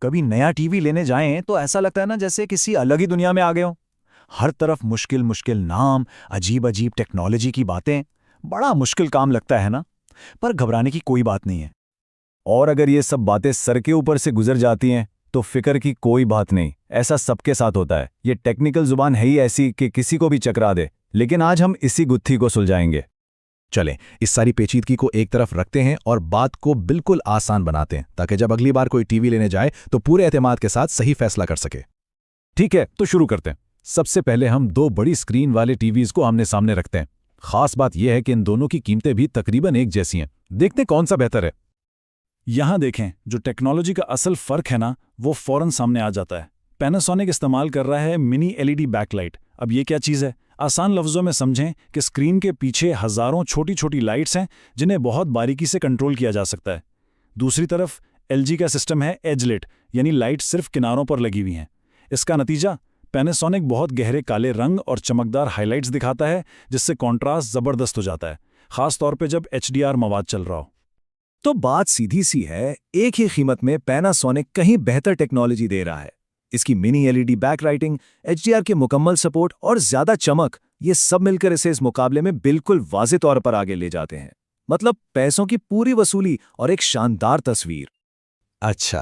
कभी नया टीवी लेने जाएं तो ऐसा लगता है ना जैसे किसी अलग ही दुनिया में आ गए हो। हर तरफ मुश्किल मुश्किल नाम, अजीब अजीब टेक्नोलॉजी की बातें। बड़ा मुश्किल काम लगता है ना। पर घबराने की कोई बात नहीं है। और अगर ये सब बातें सर के ऊपर से गुजर जाती हैं तो फिक्र की कोई बात नहीं। ऐसा सबके साथ होता है। ये टेक्निकल जुबान है ही ऐसी कि किसी को भी चकरा दे। लेकिन आज हम इसी गुत्थी को सुलझाएंगे। चलें, इस सारी पेचीदगी को एक तरफ रखते हैं और बात को बिल्कुल आसान बनाते हैं, ताकि जब अगली बार कोई टीवी लेने जाए तो पूरे एतमाद के साथ सही फैसला कर सके। ठीक है, तो शुरू करते हैं। सबसे पहले हम दो बड़ी स्क्रीन वाले टीवीज को आमने सामने रखते हैं। खास बात यह है कि इन दोनों की कीमतें भी तकरीबन एक जैसी हैं। देखते हैं कौन सा बेहतर है। यहां देखें, जो टेक्नोलॉजी का असल फर्क है ना, वो फौरन सामने आ जाता है। पैनासोनिक इस्तेमाल कर रहा है मिनी एलईडी बैकलाइट। अब ये क्या चीज़ है? आसान लफ्ज़ों में समझें कि स्क्रीन के पीछे हज़ारों छोटी छोटी लाइट्स हैं जिन्हें बहुत बारीकी से कंट्रोल किया जा सकता है। दूसरी तरफ एलजी का सिस्टम है एजलेट, यानी लाइट सिर्फ किनारों पर लगी हुई हैं। इसका नतीजा, पैनासोनिक बहुत गहरे काले रंग और चमकदार हाइलाइट्स दिखाता है, जिससे कॉन्ट्रास्ट ज़बरदस्त हो जाता है, ख़ास तौर पे जब एचडीआर मवाद चल रहा हो। तो बात सीधी सी है, एक ही कीमत में पैनासोनिक कहीं बेहतर टेक्नोलॉजी दे रहा है। इसकी मिनी एलईडी बैकलाइटिंग, एचडीआर के मुकम्मल सपोर्ट और ज्यादा चमक, ये सब मिलकर इसे इस मुकाबले में बिल्कुल वाज़े तौर पर आगे ले जाते हैं। मतलब पैसों की पूरी वसूली और एक शानदार तस्वीर। अच्छा,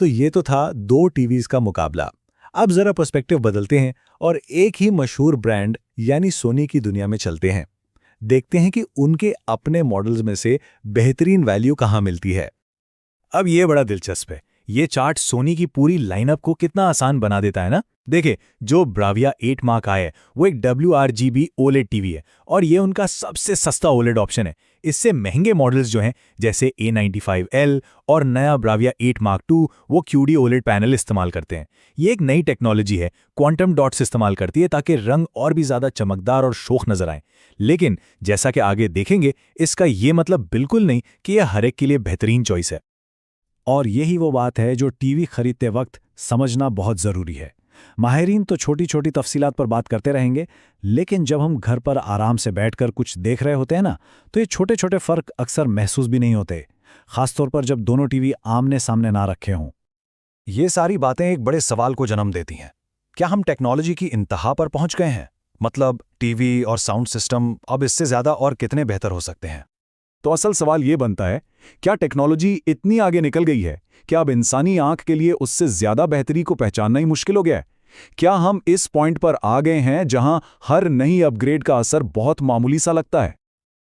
तो ये तो था दो टीवीज का मुकाबला। अब जरा पर्सपेक्टिव बदलते हैं और एक ही मशहूर ब्रांड यानी सोनी की दुनिया में चलते हैं। देखते हैं कि उनके अपने मॉडल्स में से बेहतरीन वैल्यू कहाँ मिलती है। अब ये बड़ा दिलचस्प है। ये चार्ट सोनी की पूरी लाइनअप को कितना आसान बना देता है ना। देखे, जो ब्राविया 8 मार्क आए वो एक WRGB OLED टीवी है और ये उनका सबसे सस्ता OLED ऑप्शन है। इससे महंगे मॉडल्स जो हैं जैसे A95L और नया ब्राविया 8 मार्क 2 वो QD OLED पैनल इस्तेमाल करते हैं। ये एक नई टेक्नोलॉजी है, क्वांटम डॉट्स इस्तेमाल करती है ताकि रंग और भी ज़्यादा चमकदार और शोख नजर आए। लेकिन जैसा कि आगे देखेंगे, इसका ये मतलब बिल्कुल नहीं कि यह हर एक के लिए बेहतरीन चॉइस है। और यही वो बात है जो टीवी खरीदते वक्त समझना बहुत ज़रूरी है। माहिरीन तो छोटी छोटी तफसीलात पर बात करते रहेंगे, लेकिन जब हम घर पर आराम से बैठकर कुछ देख रहे होते हैं ना, तो ये छोटे छोटे फ़र्क अक्सर महसूस भी नहीं होते, ख़ासतौर पर जब दोनों टीवी आमने सामने ना रखे हों। ये सारी बातें एक बड़े सवाल को जन्म देती हैं। क्या हम टेक्नोलॉजी की इंतहा पर पहुंच गए हैं? मतलब टीवी और साउंड सिस्टम अब इससे ज़्यादा और कितने बेहतर हो सकते हैं? तो असल सवाल ये बनता है, क्या टेक्नोलॉजी इतनी आगे निकल गई है कि अब इंसानी आंख के लिए उससे ज़्यादा बेहतरी को पहचानना ही मुश्किल हो गया है? क्या हम इस पॉइंट पर आ गए हैं जहां हर नई अपग्रेड का असर बहुत मामूली सा लगता है?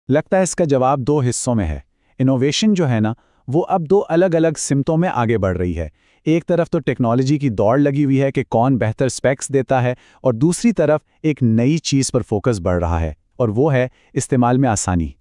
लगता है इसका जवाब दो हिस्सों में है। इनोवेशन जो है ना, वो अब दो अलग अलग सिमतों में आगे बढ़ रही है। एक तरफ तो टेक्नोलॉजी की दौड़ लगी हुई है कि कौन बेहतर स्पेक्स देता है, और दूसरी तरफ एक नई चीज़ पर फोकस बढ़ रहा है, और वो है इस्तेमाल में आसानी।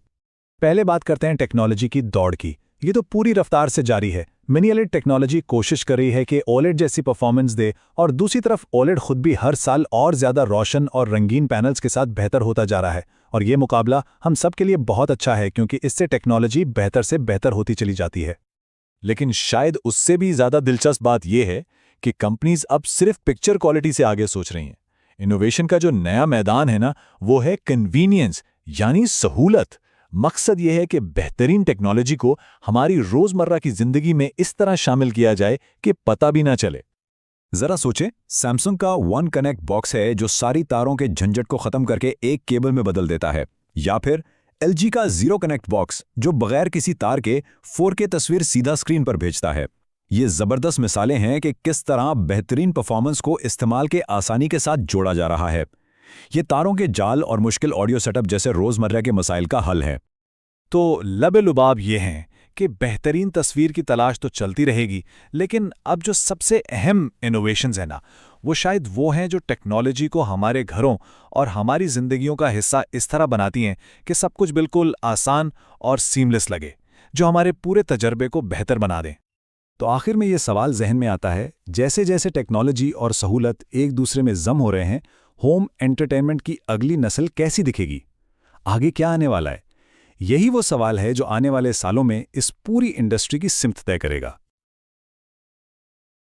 पहले बात करते हैं टेक्नोलॉजी की दौड़ की। ये तो पूरी रफ्तार से जारी है। मिनी एलईडी टेक्नोलॉजी कोशिश कर रही है कि OLED जैसी परफॉर्मेंस दे, और दूसरी तरफ OLED खुद भी हर साल और ज़्यादा रोशन और रंगीन पैनल्स के साथ बेहतर होता जा रहा है। और ये मुकाबला हम सब के लिए बहुत अच्छा है, क्योंकि इससे टेक्नोलॉजी बेहतर से बेहतर होती चली जाती है। लेकिन शायद उससे भी ज़्यादा दिलचस्प बात यह है कि कंपनीज अब सिर्फ पिक्चर क्वालिटी से आगे सोच रही हैं। इनोवेशन का जो नया मैदान है ना, वो है कन्वीनियंस, यानी सहूलत। मकसद ये है कि बेहतरीन टेक्नोलॉजी को हमारी रोज़मर्रा की ज़िंदगी में इस तरह शामिल किया जाए कि पता भी ना चले। ज़रा सोचें, सैमसंग का वन कनेक्ट बॉक्स है जो सारी तारों के झंझट को ख़त्म करके एक केबल में बदल देता है। या फिर LG का ज़ीरो कनेक्ट बॉक्स जो बगैर किसी तार के 4K तस्वीर सीधा स्क्रीन पर भेजता है। ये ज़बरदस्त मिसालें हैं कि किस तरह बेहतरीन परफॉर्मेंस को इस्तेमाल के आसानी के साथ जोड़ा जा रहा है। ये तारों के जाल और मुश्किल ऑडियो सेटअप जैसे रोज़मर्रा के मसाइल का हल है। तो लबे-लुबाब ये हैं कि बेहतरीन तस्वीर की तलाश तो चलती रहेगी, लेकिन अब जो सबसे अहम इनोवेशंस हैं ना, वो शायद वो हैं जो टेक्नोलॉजी को हमारे घरों और हमारी ज़िंदगियों का हिस्सा इस तरह बनाती हैं कि सब कुछ बिल्कुल आसान और सीमलेस लगे, जो हमारे पूरे तजर्बे को बेहतर बना दें। तो आखिर में ये सवाल जहन में आता है, जैसे जैसे टेक्नोलॉजी और सहूलत एक दूसरे में जम हो रहे हैं, होम एंटरटेनमेंट की अगली नस्ल कैसी दिखेगी? आगे क्या आने वाला है? यही वो सवाल है जो आने वाले सालों में इस पूरी इंडस्ट्री की सिमत तय करेगा।